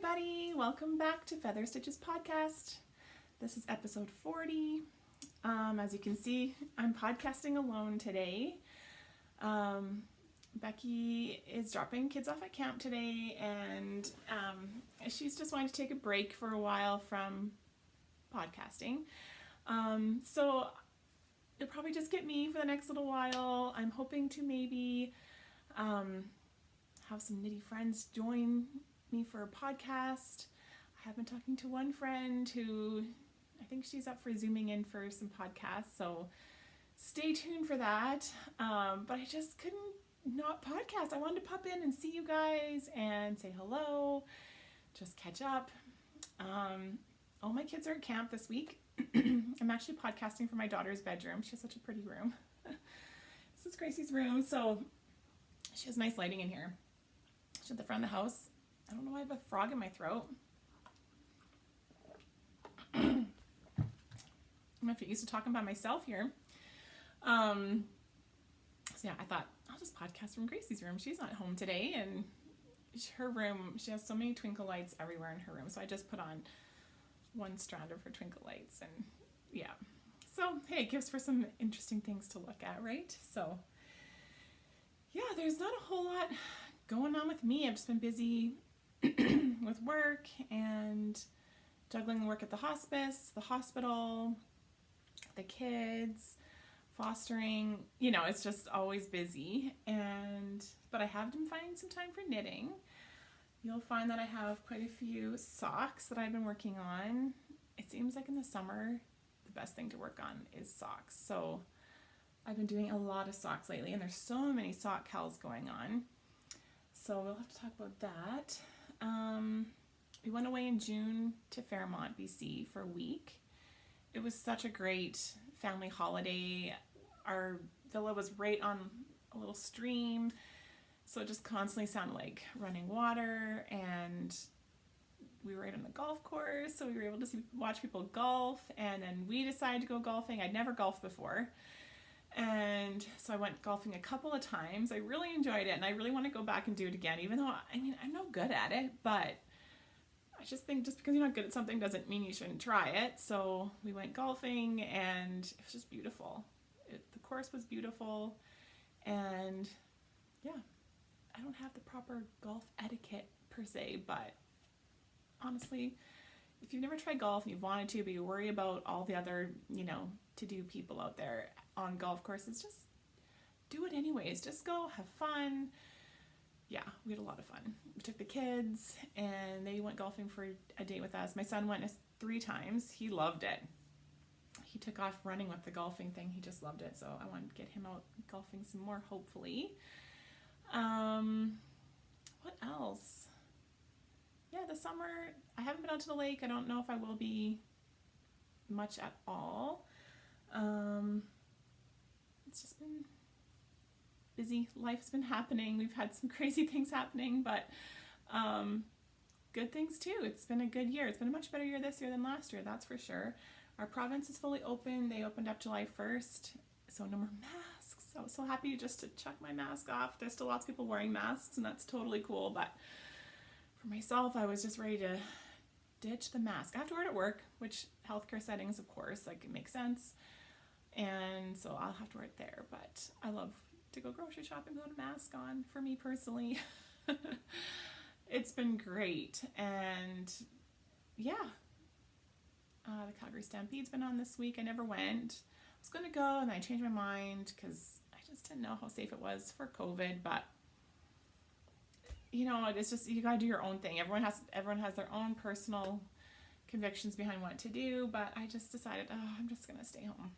everybody. Welcome back to Feather Stitches Podcast. This is episode 40. As you can see, I'm podcasting alone today. Becky is dropping kids off at camp today, and she's just wanting to take a break for a while from podcasting. So you'll probably just get me for the next little while. I'm hoping to maybe have some knitty friends join me for a podcast. I have been talking to one friend who I think she's up for zooming in for some podcasts, so stay tuned for that. But I just couldn't not podcast. I wanted to pop in and see you guys and say hello, just catch up. All my kids are at camp this week. I'm actually podcasting from my daughter's bedroom. She has such a pretty room. This is Gracie's room, so she has nice lighting in here. She's at the front of the house. I don't know why I have a frog in my throat. I'm gonna get used to talking by myself here. So yeah, I thought I'll just podcast from Gracie's room. She's not home today, and her room, she has so many twinkle lights everywhere in her room. So I just put on one strand of her twinkle lights, and yeah. So hey, it gives for some interesting things to look at, right? So yeah, there's not a whole lot going on with me. I've just been busy with work and juggling the work at the hospice, the hospital, the kids, fostering, it's just always busy. But I have been finding some time for knitting. You'll find that I have quite a few socks that I've been working on. It seems like in the summer, the best thing to work on is socks. So I've been doing a lot of socks lately, and there's so many sock cals going on. So we'll have to talk about that. We went away in June to Fairmont, BC for a week. It was such a great family holiday. Our villa was right on a little stream, so it just constantly sounded like running water, and we were right on the golf course, so we were able to watch people golf, and then we decided to go golfing. I'd never golfed before. And so I went golfing a couple of times. I really enjoyed it, and I really want to go back and do it again, even though, I'm no good at it, but I just think just because you're not good at something doesn't mean you shouldn't try it. So we went golfing, and it was just beautiful. The course was beautiful, and yeah, I don't have the proper golf etiquette per se, but honestly, if you've never tried golf and you've wanted to, but you worry about all the other, to-do people out there on golf courses, just do it anyways. Just go, have fun. Yeah, we had a lot of fun. We took the kids, and they went golfing for a day with us. My son went 3 times. He loved it. He took off running with the golfing thing. He just loved it. So I wanted to get him out golfing some more, hopefully. What else? Yeah, the summer, I haven't been out to the lake. I don't know if I will be much at all. It's just been busy. Life's been happening. We've had some crazy things happening, but good things too. It's been a good year. It's been a much better year this year than last year, that's for sure. Our province is fully open. They opened up July 1st, so no more masks. I was so happy just to chuck my mask off. There's still lots of people wearing masks, and that's totally cool, but for myself, I was just ready to ditch the mask. I have to wear it at work, which healthcare settings, of course, it makes sense. And so I'll have to wear it there, but I love to go grocery shopping without a mask on, for me personally. It's been great. And yeah, the Calgary Stampede's been on this week. I never went. I was going to go, and I changed my mind because I just didn't know how safe it was for COVID, but it's just, you gotta do your own thing. Everyone has their own personal convictions behind what to do, but I just decided, I'm just gonna stay home.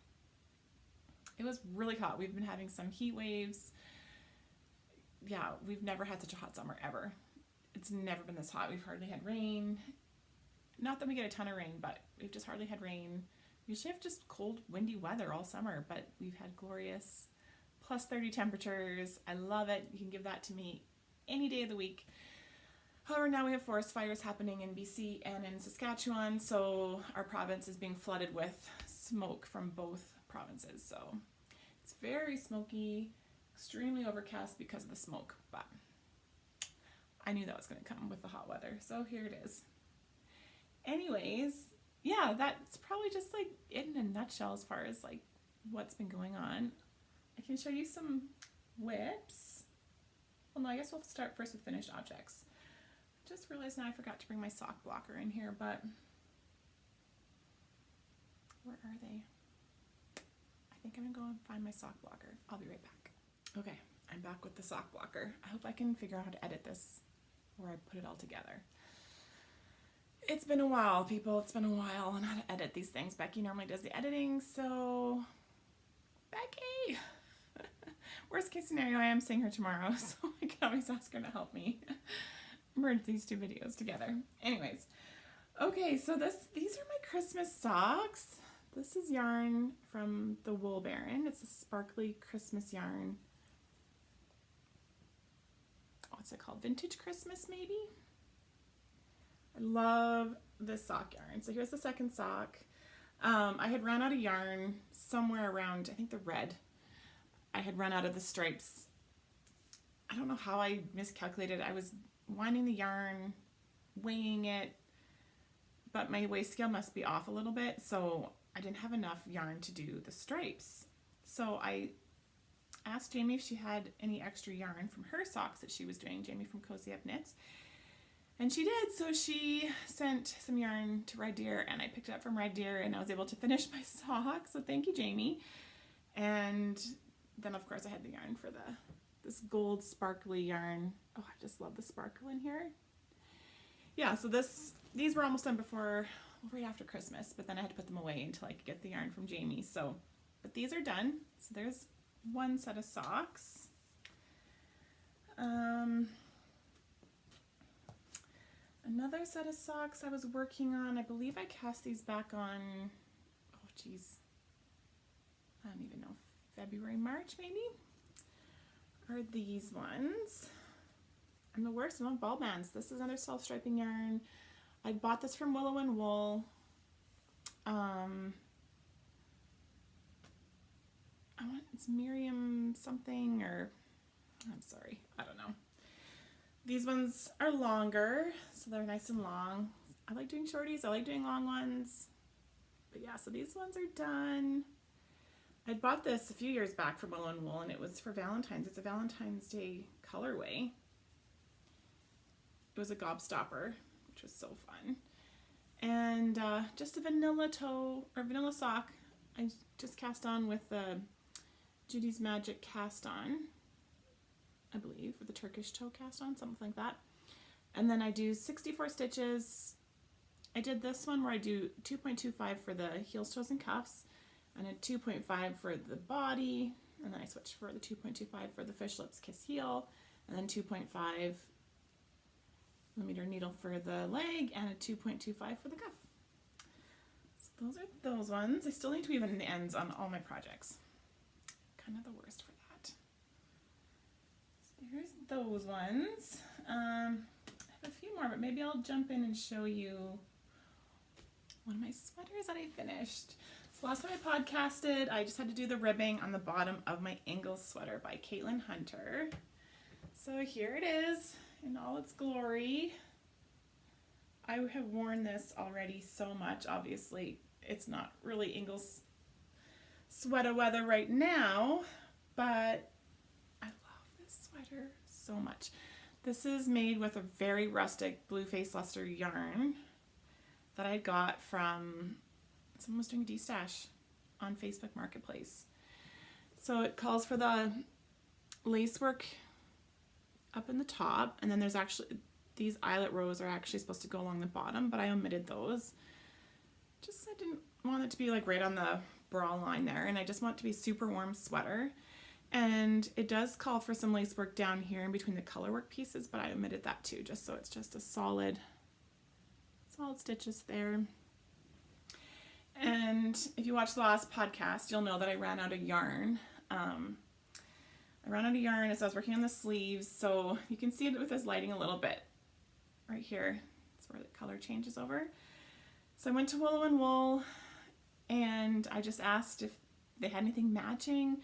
It was really hot. We've been having some heat waves. Yeah, we've never had such a hot summer ever. It's never been this hot. We've hardly had rain. Not that we get a ton of rain, but we've just hardly had rain. We usually have just cold, windy weather all summer, but we've had glorious plus 30 temperatures. I love it. You can give that to me any day of the week. However, now we have forest fires happening in BC and in Saskatchewan, so our province is being flooded with smoke from both provinces. So it's very smoky, extremely overcast because of the smoke, but I knew that was going to come with the hot weather. So here it is. Anyways, yeah, that's probably just like it in a nutshell as far as like what's been going on. I can show you some whips. Well, no, I guess we'll start first with finished objects. Just realized now I forgot to bring my sock blocker in here, but where are they? I think I'm gonna go and find my sock blocker. I'll be right back. Okay, I'm back with the sock blocker. I hope I can figure out how to edit this where I put it all together. It's been a while, people. It's been a while on how to edit these things. Becky normally does the editing, so Becky! Worst case scenario, I am seeing her tomorrow, so I can always ask her to help me merge these two videos together. Anyways, okay, so these are my Christmas socks. This is yarn from the Wool Baron. It's a sparkly Christmas yarn. What's it called? Vintage Christmas, maybe? I love this sock yarn. So here's the second sock. I had run out of yarn somewhere around, I think the red. I had run out of the stripes. I don't know how I miscalculated. I was winding the yarn, weighing it, but my weigh scale must be off a little bit, so I didn't have enough yarn to do the stripes. So I asked Jamie if she had any extra yarn from her socks that she was doing, Jamie from Cozy Up Knits. And she did, so she sent some yarn to Red Deer, and I picked it up from Red Deer, and I was able to finish my sock, so thank you, Jamie. And then, of course, I had the yarn for this gold sparkly yarn. Oh, I just love the sparkle in here. Yeah, so these were almost done before, right after Christmas, but then I had to put them away until I could get the yarn from Jamie. So, but these are done. So there's one set of socks. Another set of socks I was working on. I believe I cast these back on, oh geez, I don't even know, February, March maybe? Are these ones. I'm the worst, I love ball bands. This is another self-striping yarn. I bought this from Willow and Wool. It's Miriam something, or I'm sorry, I don't know. These ones are longer, so they're nice and long. I like doing shorties, I like doing long ones. But yeah, so these ones are done. I bought this a few years back from Willow and Wool, and it was for Valentine's. It's a Valentine's Day colorway. It was a gobstopper, which was so fun. And just a vanilla toe, or vanilla sock, I just cast on with the Judy's Magic cast on, I believe, or the Turkish toe cast on, something like that. And then I do 64 stitches. I did this one where I do 2.25 for the heels, toes, and cuffs, and a 2.5 for the body, and then I switch for the 2.25 for the fish lips, kiss, heel, and then 2.5 millimeter needle for the leg, and a 2.25 for the cuff. So those are those ones. I still need to weave in the ends on all my projects. Kind of the worst for that. So here's those ones. I have a few more, but maybe I'll jump in and show you one of my sweaters that I finished. So last time I podcasted, I just had to do the ribbing on the bottom of my Ingalls sweater by Caitlyn Hunter. So here it is in all its glory. I have worn this already so much. Obviously, it's not really Ingalls sweater weather right now, but I love this sweater so much. This is made with a very rustic blue face luster yarn that I got from someone was doing a de-stash on Facebook Marketplace. So it calls for the lace work up in the top, and then there's actually these eyelet rows are actually supposed to go along the bottom, but I omitted those. Just I didn't want it to be like right on the bra line there, and I just want it to be super warm sweater. And it does call for some lace work down here in between the color work pieces, but I omitted that too, just so it's just a solid stitches there. And if you watched the last podcast, you'll know that I ran out of yarn. I ran out of yarn as I was working on the sleeves, so you can see it with this lighting a little bit right here. That's where the color changes over. So I went to Willow and Wool, and I just asked if they had anything matching.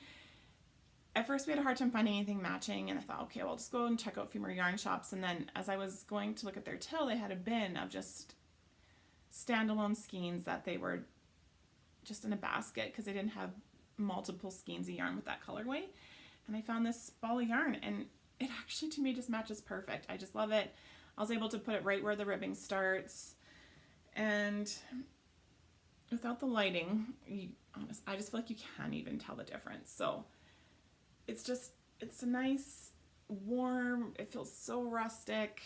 at first we had a hard time finding anything matching, and I thought, okay, well, I'll just go and check out a few more yarn shops. And then as I was going to look at their till, they had a bin of just standalone skeins that they were just in a basket because they didn't have multiple skeins of yarn with that colorway. And I found this ball of yarn, and it actually to me just matches perfect. I just love it. I was able to put it right where the ribbing starts, and without the lighting, I just feel like you can't even tell the difference. So it's a nice, warm, it feels so rustic.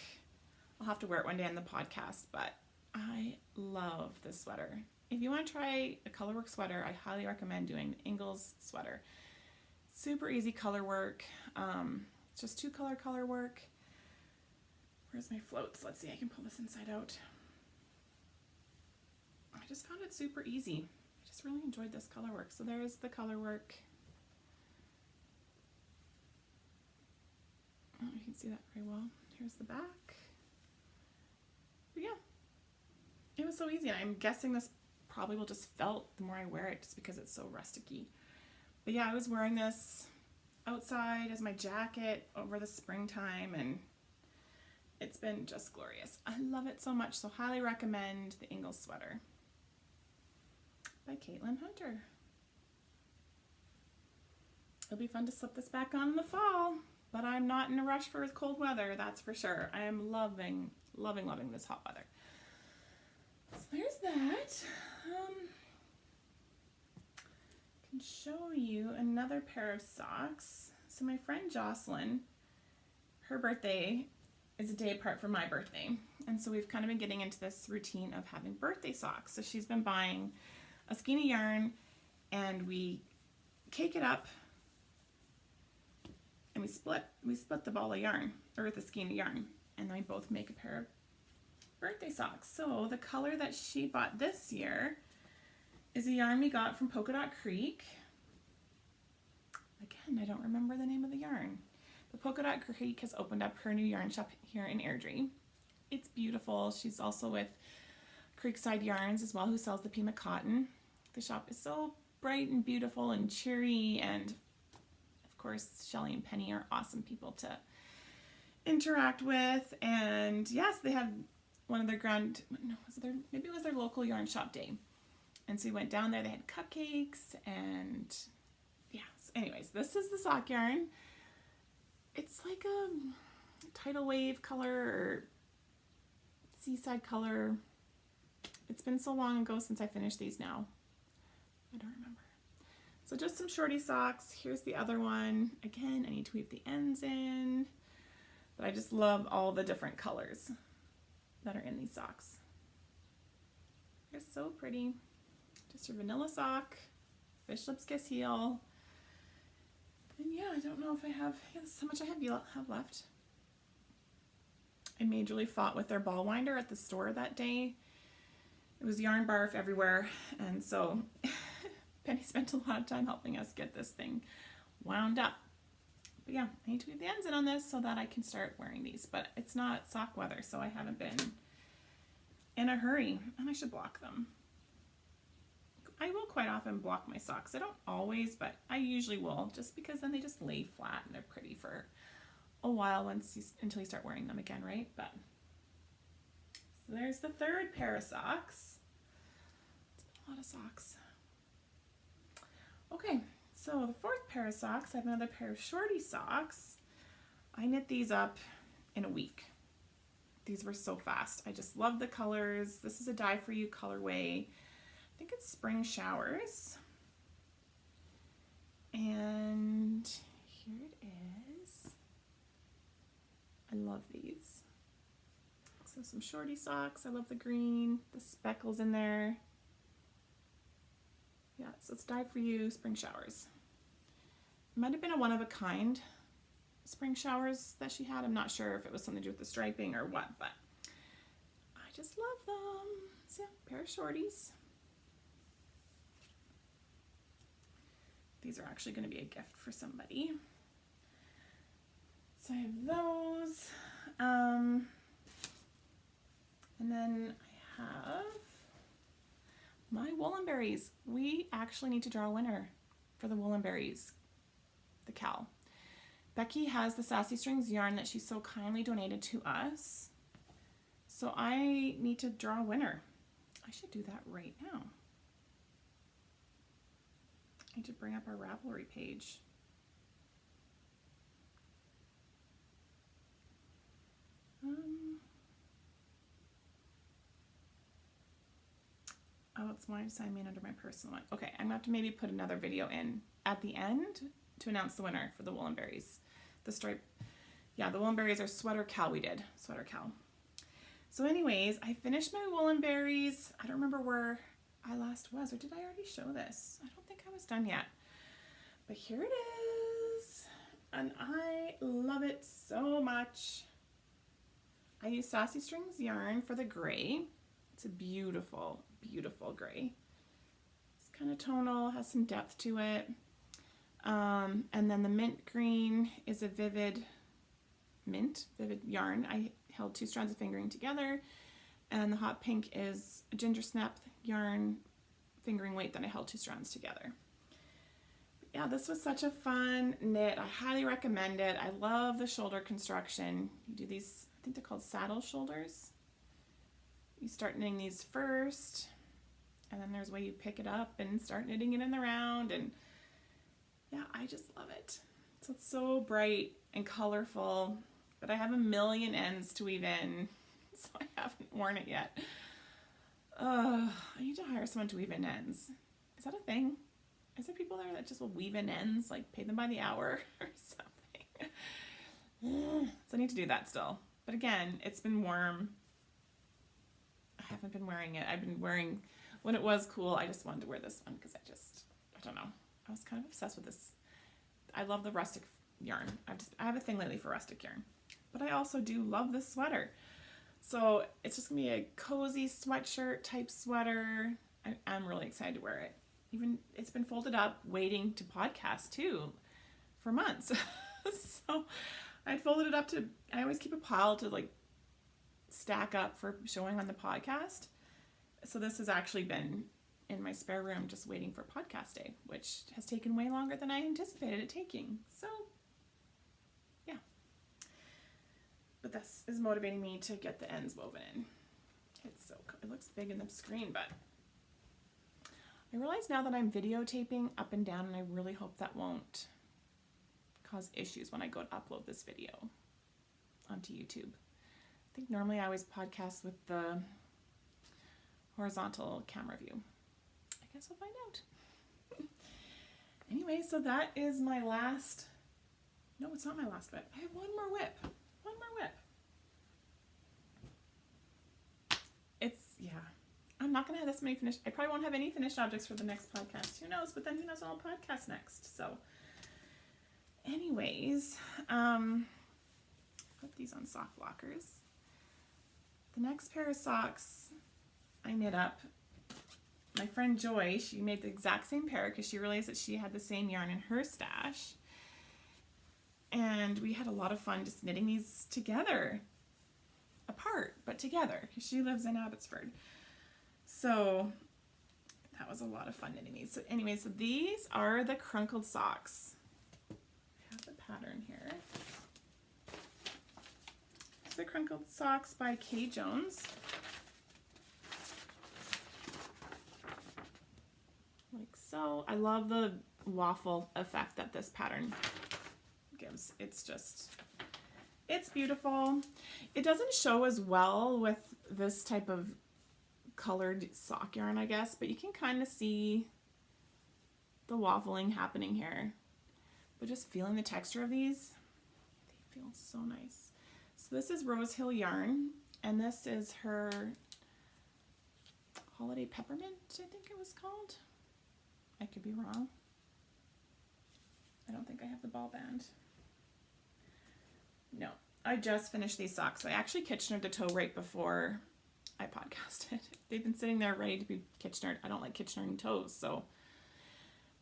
I'll have to wear it one day on the podcast, but I love this sweater. If you want to try a colorwork sweater, I highly recommend doing the Ingalls sweater. Super easy color work. Just 2-color work. Where's my floats? Let's see, I can pull this inside out. I just found it super easy. I just really enjoyed this color work. So there's the color work. Oh, you can see that very well. Here's the back. But yeah, it was so easy. And I'm guessing this probably will just felt the more I wear it just because it's so rusticy. But yeah, I was wearing this outside as my jacket over the springtime, and it's been just glorious. I love it so much, so highly recommend the Ingalls sweater by Caitlyn Hunter. It'll be fun to slip this back on in the fall, but I'm not in a rush for cold weather, that's for sure. I am loving, loving, loving this hot weather. So there's that. I can show you another pair of socks. So my friend Jocelyn, her birthday is a day apart from my birthday. And so we've kind of been getting into this routine of having birthday socks. So she's been buying a skein of yarn, and we cake it up, and we split the ball of yarn, or the skein of yarn, and then we both make a pair of birthday socks. So the color that she bought this year is a yarn we got from Polka Dot Creek. Again, I don't remember the name of the yarn. The Polka Dot Creek has opened up her new yarn shop here in Airdrie. It's beautiful. She's also with Creekside Yarns as well, who sells the Pima cotton. The shop is so bright and beautiful and cheery, and of course Shelly and Penny are awesome people to interact with. And yes, they had one of their maybe it was their local yarn shop day. And so we went down there, they had cupcakes, and yeah. So anyways, this is the sock yarn. It's like a tidal wave color or seaside color. It's been so long ago since I finished these now. I don't remember. So just some shorty socks. Here's the other one. Again, I need to weave the ends in, but I just love all the different colors that are in these socks. They're so pretty. Just your vanilla sock, fish lips kiss heel. And yeah, I don't know if I have, yeah, this is how much I have left. I majorly fought with their ball winder at the store that day. It was yarn barf everywhere, and so Penny spent a lot of time helping us get this thing wound up. But yeah, I need to weave the ends in on this so that I can start wearing these, but it's not sock weather, so I haven't been in a hurry, and I should block them. I will quite often block my socks. I don't always, but I usually will, just because then they just lay flat and they're pretty for a while until you start wearing them again, right? But so there's the third pair of socks. It's been a lot of socks. Okay, so the fourth pair of socks, I have another pair of shorty socks. I knit these up in a week. These were so fast. I just love the colors. This is a Dye For You colorway. I think it's Spring Showers. And here it is. I love these. So some shorty socks. I love the green, the speckles in there. Yeah, so it's Dye For You Spring Showers. It might have been a one-of-a-kind spring showers that she had. I'm not sure if it was something to do with the striping or what, but I just love them. So yeah, pair of shorties. These are actually going to be a gift for somebody. So I have those. And then I have my woolen berries. We actually need to draw a winner for the woolen berries. the cowl. Becky has the Sassy Strings yarn that she so kindly donated to us. So I need to draw a winner. I should do that right now. I need to bring up our Ravelry page. Oh, it's mine to sign me in under my personal one. Okay, I'm gonna have to maybe put another video in at the end to announce the winner for the woolen berries. The stripe, yeah, the woolen berries are sweater cowl we did, sweater cowl. So anyways, I finished my woolen berries. I don't remember where I last was, or did I already show this? I don't think I was done yet. But here it is, and I love it so much. I use Sassy Strings yarn for the gray. It's a beautiful, beautiful gray. It's kind of tonal, has some depth to it. And then the mint green is a vivid yarn. I held 2 strands of fingering together, and the hot pink is a ginger snap yarn fingering weight that I held 2 strands together. But yeah, this was such a fun knit. I highly recommend it. I love the shoulder construction. You do these, I think they're called saddle shoulders. You start knitting these first, and then there's a way you pick it up and start knitting it in the round, and yeah, I just love it. So it's so bright and colorful, but I have a million ends to weave in, so I haven't worn it yet. I need to hire someone to weave in ends. Is that a thing? Is there people there that just will weave in ends, like pay them by the hour or something? So I need to do that still. But again, it's been warm. I haven't been wearing it. I've been wearing, when it was cool, I just wanted to wear this one because I don't know. I was kind of obsessed with this. I love the rustic yarn. I have a thing lately for rustic yarn. But I also do love this sweater. So it's just gonna be a cozy sweatshirt type sweater. I'm really excited to wear it. Even it's been folded up waiting to podcast too for months. So I'd folded it up I always keep a pile to like stack up for showing on the podcast. So this has actually been in my spare room just waiting for podcast day, which has taken way longer than I anticipated it taking. So yeah. But this is motivating me to get the ends woven in. It's so cool. It looks big in the screen, but I realize now that I'm videotaping up and down, and I really hope that won't cause issues when I go to upload this video onto YouTube. I think normally I always podcast with the horizontal camera view. I guess we'll find out. Anyway, so that is my last, no, it's not my last whip. I have one more whip. One more whip. Yeah. I'm not going to have this many finished. I probably won't have any finished objects for the next podcast. Who knows? But then who knows when I'll podcast next. So anyways, put these on sock blockers. The next pair of socks I knit up. My friend Joy, she made the exact same pair because she realized that she had the same yarn in her stash. And we had a lot of fun just knitting these together. Apart, but together, because she lives in Abbotsford. So that was a lot of fun knitting these. So anyway, so these are the Crinkled socks. I have the pattern here. It's the Crinkled socks by Kay Jones. Like so. I love the waffle effect that this pattern gives. It's beautiful. It doesn't show as well with this type of colored sock yarn, I guess, but you can kind of see the waffling happening here. But just feeling the texture of these, they feel so nice. So this is Rose Hill yarn, and this is her Holiday Peppermint, I think it was called. I could be wrong. I don't think I have the ball band. No, I just finished these socks. I actually Kitchenered the toe right before I podcasted. They've been sitting there ready to be Kitchenered. I don't like Kitchenering toes, so.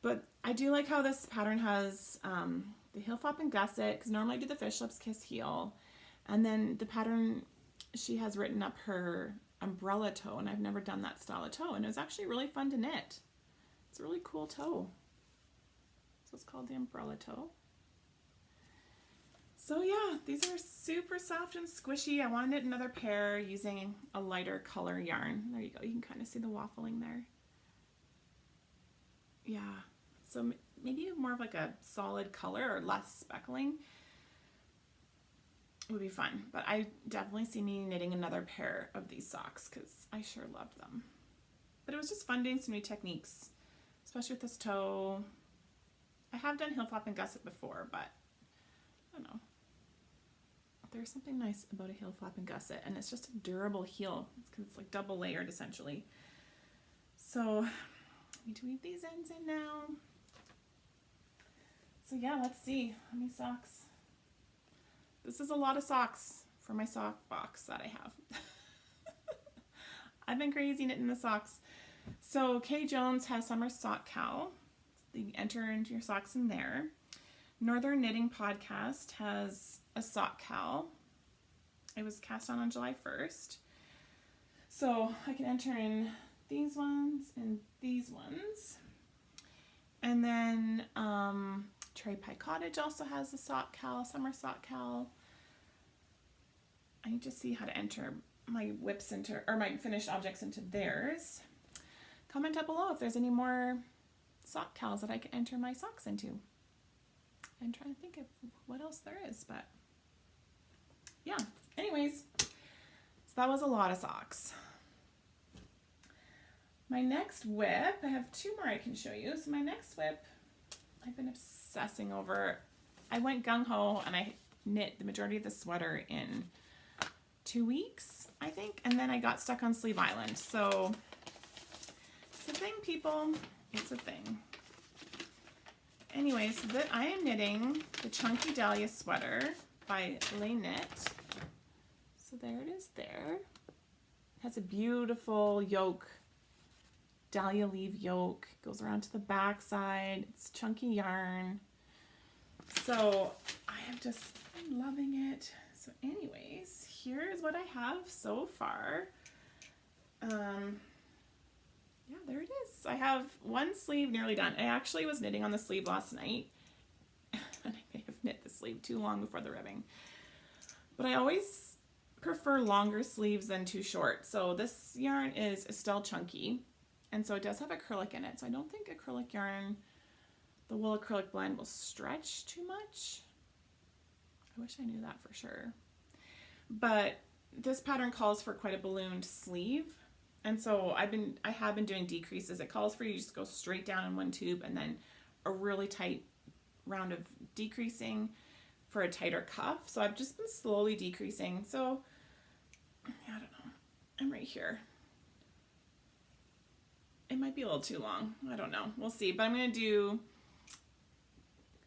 But I do like how this pattern has the heel flap and gusset, because normally I do the fish lips kiss heel. And then the pattern, she has written up her umbrella toe, and I've never done that style of toe, and it was actually really fun to knit. It's a really cool toe. So it's called the umbrella toe. So yeah, these are super soft and squishy. I want to knit another pair using a lighter color yarn. There you go. You can kind of see the waffling there. Yeah. So maybe more of like a solid color or less speckling would be fun. But I definitely see me knitting another pair of these socks because I sure loved them. But it was just fun doing some new techniques, especially with this toe. I have done heel flap and gusset before, but I don't know. There's something nice about a heel flap and gusset, and it's just a durable heel because it's like double layered essentially. So I need to weave these ends in now. So yeah, let's see how many socks. This is a lot of socks for my sock box that I have. I've been crazy knitting the socks. So Kay Jones has Summer Sock Cowl. You can enter into your socks in there. Northern Knitting Podcast has a sock cowl. It was cast on July 1st. So I can enter in these ones and these ones. And then Cherry Pie Cottage also has a sock cowl, summer sock cowl. I need to see how to enter my whips into, or my finished objects into theirs. Comment down below if there's any more sock cowls that I can enter my socks into. I'm trying to think of what else there is, but yeah. Anyways, so that was a lot of socks. My next whip, I have two more I can show you. So my next whip, I've been obsessing over. I went gung-ho and I knit the majority of the sweater in 2 weeks, I think, and then I got stuck on Sleeve Island. So it's a thing, people. It's a thing. Anyways, so I am knitting the Chunky Dahlia sweater by Lay Knit. So there it is there. It has a beautiful yoke, dahlia leaf yoke. Goes around to the back side. It's chunky yarn. So I am just loving it. So anyways, here's what I have so far. Yeah, there it is. I have one sleeve nearly done. I actually was knitting on the sleeve last night. And I may have knit the sleeve too long before the ribbing. But I always prefer longer sleeves than too short. So this yarn is Estelle Chunky. And so it does have acrylic in it. So I don't think acrylic yarn, the wool acrylic blend, will stretch too much. I wish I knew that for sure. But this pattern calls for quite a ballooned sleeve. And so I have been doing decreases. It calls for you to just go straight down in one tube and then a really tight round of decreasing for a tighter cuff. So I've just been slowly decreasing. So I don't know. I'm right here. It might be a little too long. I don't know. We'll see. But I'm going to do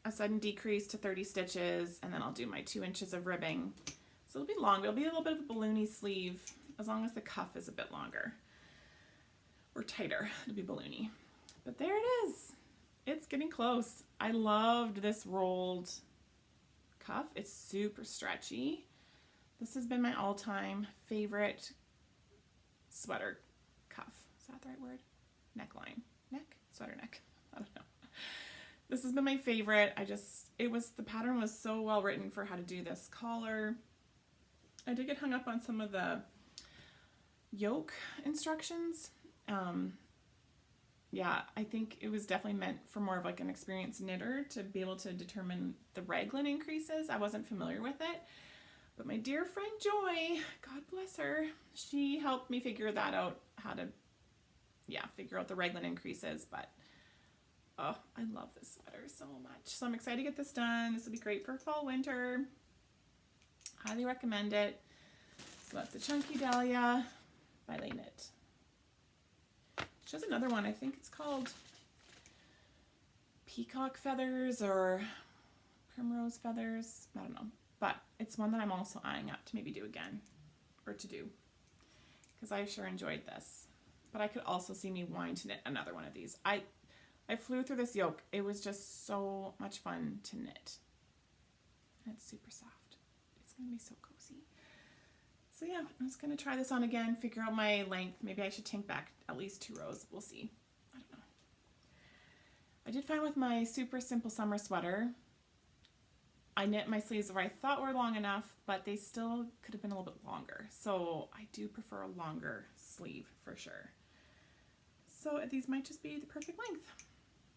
a sudden decrease to 30 stitches and then I'll do my 2 inches of ribbing. So it'll be long. It'll be a little bit of a balloony sleeve as long as the cuff is a bit longer or tighter. It'll be balloony. But there it is. It's getting close. I loved this rolled cuff. It's super stretchy. This has been my all-time favorite sweater cuff. Is that the right word? Neckline. Neck? Sweater neck. I don't know. This has been my favorite. The pattern was so well written for how to do this collar. I did get hung up on some of the yoke instructions. Yeah, I think it was definitely meant for more of like an experienced knitter to be able to determine the raglan increases. I wasn't familiar with it, but my dear friend Joy, God bless her, she helped me figure that out, how to, figure out the raglan increases. But oh, I love this sweater so much. So I'm excited to get this done. This will be great for fall, winter. Highly recommend it. So that's the Chunky Dahlia by Lay Knit. She has another one. I think it's called Peacock Feathers or Primrose Feathers. I don't know. But it's one that I'm also eyeing up to maybe do again or to do because I sure enjoyed this. But I could also see me wanting to knit another one of these. I flew through this yoke. It was just so much fun to knit. And it's super soft. It's going to be so cozy. So yeah, I'm just going to try this on again, figure out my length. Maybe I should tank back at least 2 rows. We'll see. I don't know. I did find with my super simple summer sweater, I knit my sleeves where I thought were long enough, but they still could have been a little bit longer. So I do prefer a longer sleeve for sure. So these might just be the perfect length.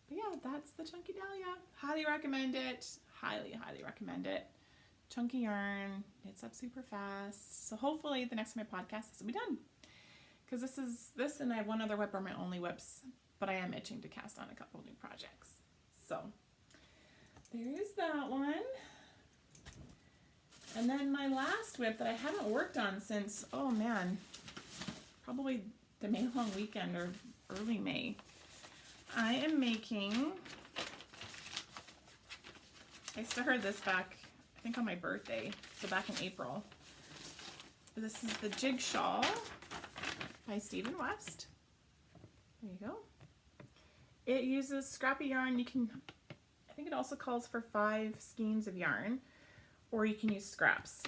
But yeah, that's the Chunky Dahlia. Highly recommend it. Highly, highly recommend it. Chunky yarn, knits up super fast. So hopefully the next time I podcast, this will be done. Because this and I have one other whip are my only whips, but I am itching to cast on a couple new projects. So there's that one. And then my last whip that I haven't worked on since, oh man, probably the May long weekend or early May. I am making, I started this back, I think on my birthday, so back in April. This is the Jigshawl by Stephen West. There you go. It uses scrappy yarn. You can, I think it also calls for 5 skeins of yarn, or you can use scraps.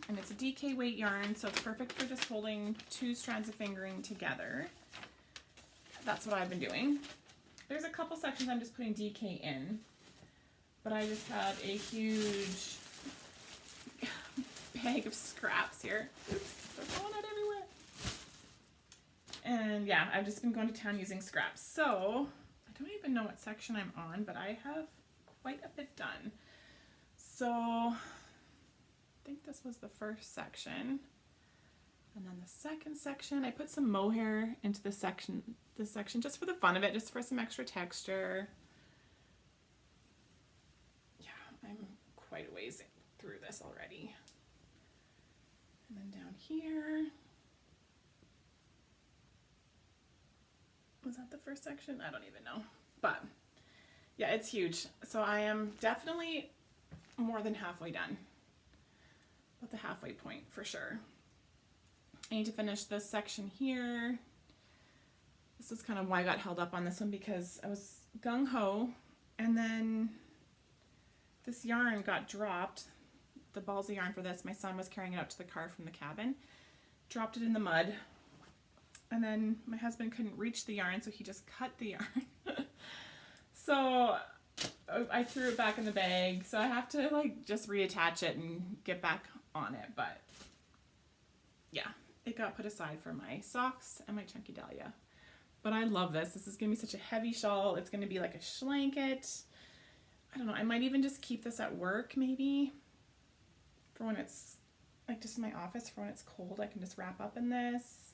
And it's a DK weight yarn, so it's perfect for just holding 2 strands of fingering together. That's what I've been doing. There's a couple sections I'm just putting DK in, but I just have a huge bag of scraps here. Oops, they're falling out everywhere. And yeah, I've just been going to town using scraps. So I don't even know what section I'm on, but I have quite a bit done. So I think this was the first section. And then the second section, I put some mohair into this section just for the fun of it, just for some extra texture. Yeah, I'm quite a ways through this already. And then down here, was that the first section? I don't even know, but yeah, it's huge. So I am definitely more than halfway done, at the halfway point for sure. I need to finish this section here. This is kind of why I got held up on this one, because I was gung-ho and then this yarn got dropped. The balls of yarn for this, my son was carrying it out to the car from the cabin, dropped it in the mud, and then my husband couldn't reach the yarn, so he just cut the yarn. So I threw it back in the bag, so I have to like just reattach it and get back on it, but yeah, it got put aside for my socks and my Chunky Dahlia. But I love this. This is going to be such a heavy shawl. It's going to be like a schlanket. I don't know. I might even just keep this at work maybe for when it's like just in my office, for when it's cold. I can just wrap up in this.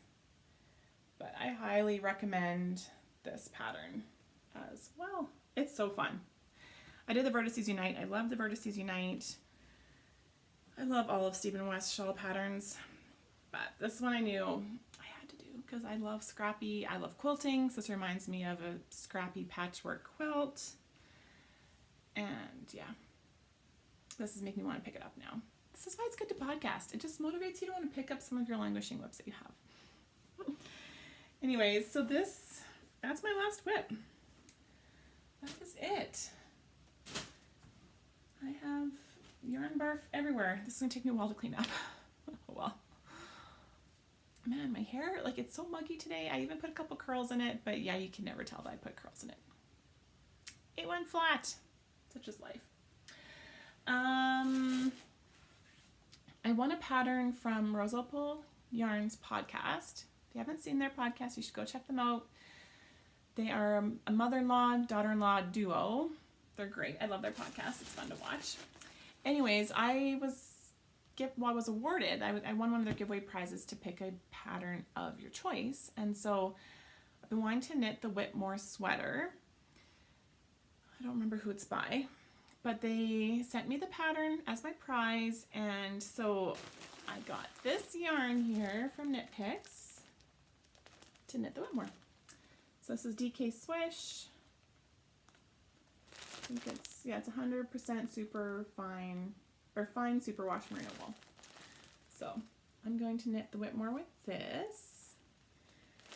But I highly recommend this pattern as well. It's so fun. I did the Vertices Unite. I love the Vertices Unite. I love all of Stephen West's shawl patterns. But this one I knew I had to do because I love scrappy. I love quilting. So this reminds me of a scrappy patchwork quilt. And yeah, this is making me want to pick it up now. This is why it's good to podcast. It just motivates you to want to pick up some of your languishing whips that you have. Anyways, so that's my last whip. That is it. I have yarn barf everywhere. This is going to take me a while to clean up. Oh well. Man, my hair, like it's so muggy today. I even put a couple curls in it, but yeah, you can never tell that I put curls in it. It went flat. Such is life. I won a pattern from Rose Opal Yarns podcast. If you haven't seen their podcast, you should go check them out. They are a mother-in-law, daughter-in-law duo. They're great. I love their podcast. It's fun to watch. Anyways, I was awarded, I won one of their giveaway prizes to pick a pattern of your choice. And so I've been wanting to knit the Whitmore sweater. I don't remember who it's by, but they sent me the pattern as my prize. And so I got this yarn here from Knit Picks to knit the Whitmore. So this is DK Swish. I think it's 100% super fine, or fine superwash merino wool. So I'm going to knit the Whitmore with this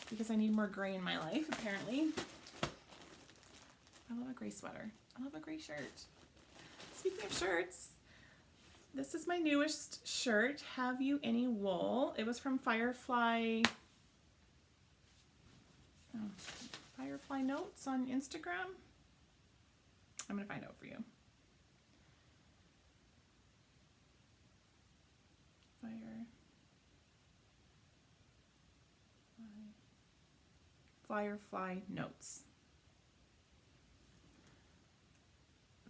because I need more gray in my life, apparently. I love a gray sweater. I love a gray shirt. Speaking of shirts, this is my newest shirt, Have You Any Wool? It was from Firefly Notes on Instagram. I'm going to find out for you. Firefly Notes.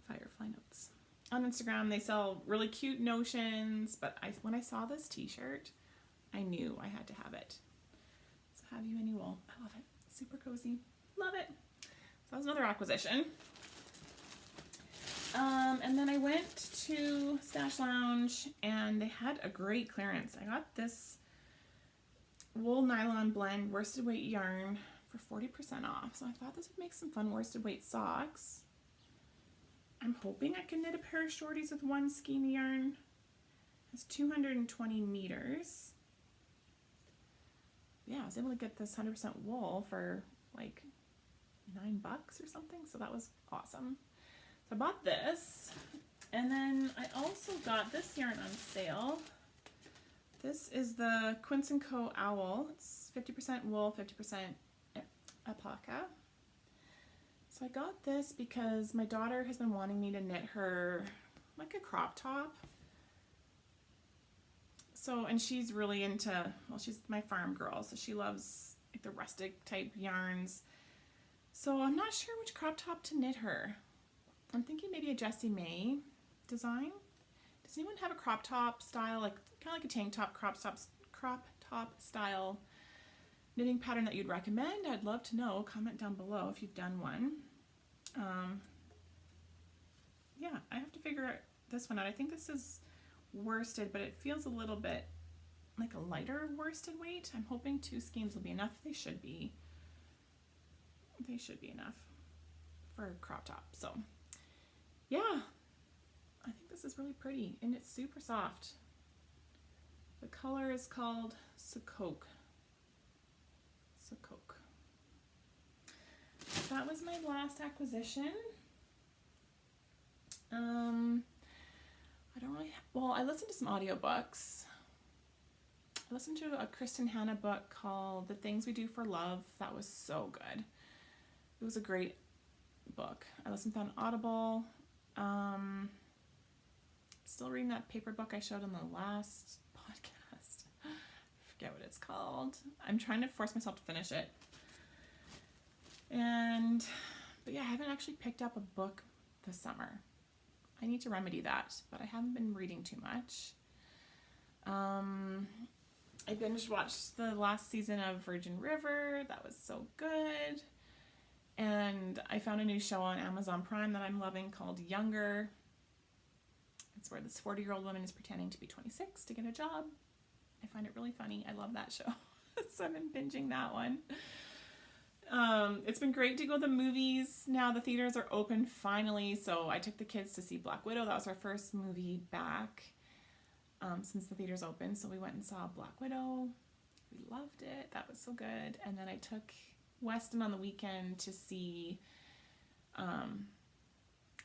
Firefly Notes. On Instagram, they sell really cute notions, but when I saw this t-shirt, I knew I had to have it. So Have You Any Wool. I love it. Super cozy. Love it. So that was another acquisition. And then I went to Stash Lounge and they had a great clearance. I got this wool nylon blend worsted weight yarn for 40% off. So I thought this would make some fun worsted weight socks. I'm hoping I can knit a pair of shorties with one skein yarn. It's 220 meters. Yeah, I was able to get this 100% wool for like $9 or something. So that was awesome. So I bought this, and then I also got this yarn on sale. This is the Quince & Co. Owl. It's 50% wool, 50% alpaca. So I got this because my daughter has been wanting me to knit her like a crop top. So, and she's really into, well, she's my farm girl, so she loves like the rustic type yarns. So I'm not sure which crop top to knit her. I'm thinking maybe a Jessie May design. Does anyone have a crop top style, like kind of like a tank top, crop top style knitting pattern that you'd recommend? I'd love to know. Comment down below if you've done one. Yeah, I have to figure this one out. I think this is worsted, but it feels a little bit like a lighter worsted weight. I'm hoping 2 skeins will be enough. They should be. They should be enough for a crop top. So yeah, I think this is really pretty and it's super soft. The color is called Sakoke. Sakoke. So that was my last acquisition. I don't really, well, I listened to some audiobooks. I listened to a Kristen Hanna book called The Things We Do for Love. That was so good. It was a great book. I listened to that on Audible. Still reading that paper book I showed in the last podcast. I forget what it's called. I'm trying to force myself to finish it. But yeah, I haven't actually picked up a book this summer. I need to remedy that, but I haven't been reading too much. I binge watched the last season of Virgin River. That was so good. And I found a new show on Amazon Prime that I'm loving called Younger. It's where this 40-year-old woman is pretending to be 26 to get a job. I find it really funny. I love that show. So I've been binging that one. It's been great to go to the movies. Now the theaters are open finally. So I took the kids to see Black Widow. That was our first movie back since the theaters opened. So we went and saw Black Widow. We loved it. That was so good. And then I took Weston on the weekend to see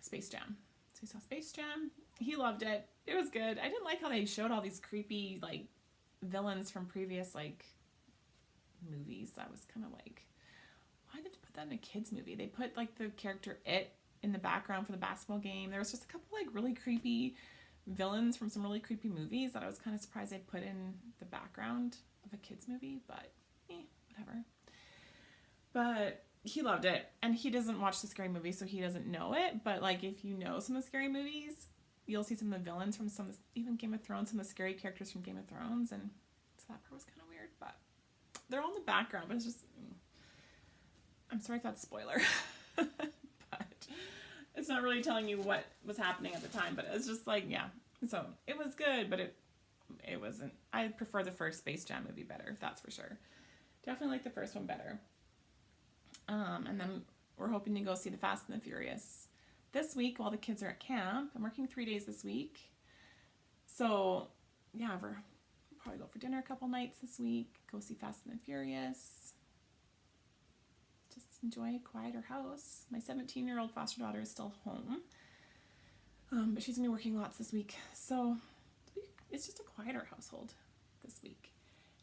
Space Jam. So he saw Space Jam. He loved it. It was good. I didn't like how they showed all these creepy like villains from previous like movies. That was kind of like, why did they put that in a kids movie? They put like the character It in the background for the basketball game. There was just a couple like really creepy villains from some really creepy movies that I was kind of surprised they put in the background of a kids movie, but whatever. But he loved it, and he doesn't watch the scary movies, so he doesn't know it. But like, if you know some of the scary movies, you'll see some of the villains from some, even Game of Thrones, some of the scary characters from Game of Thrones, and so that part was kind of weird. But they're all in the background, but it's just, I'm sorry if that's a spoiler, but it's not really telling you what was happening at the time. But it's just like, yeah. So it was good, but it wasn't. I prefer the first Space Jam movie better. That's for sure. Definitely like the first one better. And then we're hoping to go see the Fast and the Furious this week while the kids are at camp. I'm working 3 days this week. So yeah, we'll probably go for dinner a couple nights this week, go see Fast and the Furious. Just enjoy a quieter house. My 17-year-old foster daughter is still home. But she's gonna be working lots this week. So it's just a quieter household this week.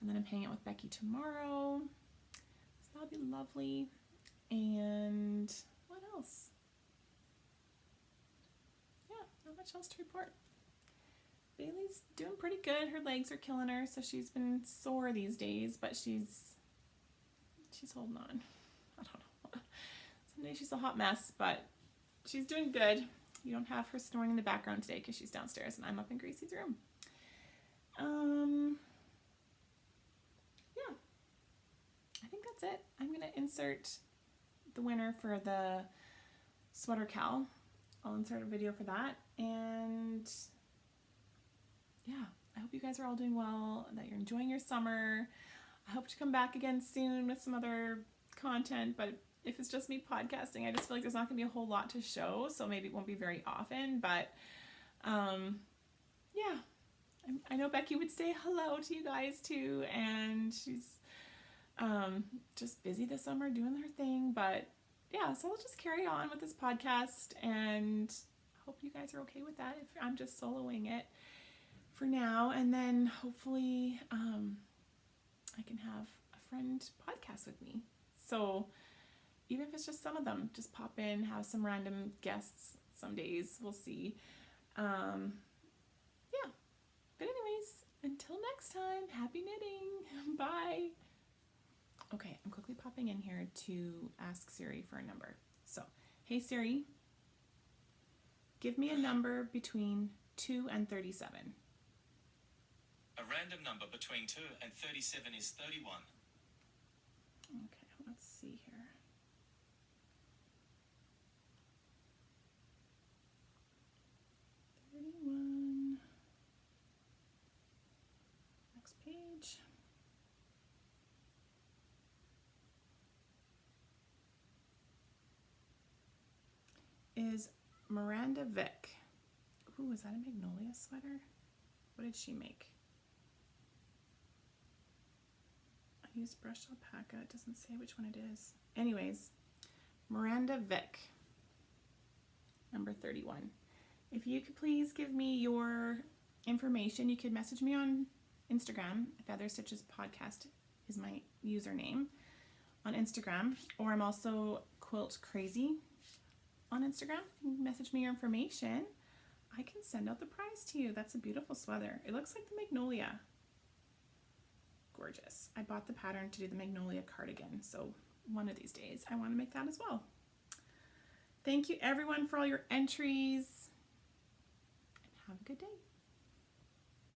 And then I'm hanging out with Becky tomorrow. So that'll be lovely. And what else? Yeah, not much else to report. Bailey's doing pretty good. Her legs are killing her, so she's been sore these days, but she's holding on. I don't know. Some days she's a hot mess, but she's doing good. You don't have her snoring in the background today because she's downstairs and I'm up in Gracie's room. Yeah, I think that's it. I'm gonna insert the winner for the sweater cowl. I'll insert a video for that, and yeah, I hope you guys are all doing well, that you're enjoying your summer. I hope to come back again soon with some other content, but if it's just me podcasting, I just feel like there's not gonna be a whole lot to show, so maybe it won't be very often, but yeah, I know Becky would say hello to you guys too, and she's just busy this summer doing her thing, but yeah, so I'll just carry on with this podcast, and I hope you guys are okay with that if I'm just soloing it for now, and then hopefully I can have a friend podcast with me. So even if it's just some of them, just pop in, have some random guests some days, we'll see. Yeah, but anyways, until next time, happy knitting. Bye. Okay, I'm quickly popping in here to ask Siri for a number. So, hey Siri, give me a number between 2 and 37. A random number between 2 and 37 is 31. Okay, let's see here. 31. Next page. Is Miranda Vick. Ooh, is that a Magnolia sweater? What did she make? I used brushed alpaca. It doesn't say which one it is. Anyways, Miranda Vick, number 31. If you could please give me your information, you could message me on Instagram. Feather Stitches Podcast is my username on Instagram, or I'm also Quilt Crazy on Instagram. You can message me your information. I can send out the prize to you. That's a beautiful sweater. It looks like the Magnolia. Gorgeous. I bought the pattern to do the Magnolia cardigan, so one of these days I want to make that as well. Thank you everyone for all your entries, and have a good day.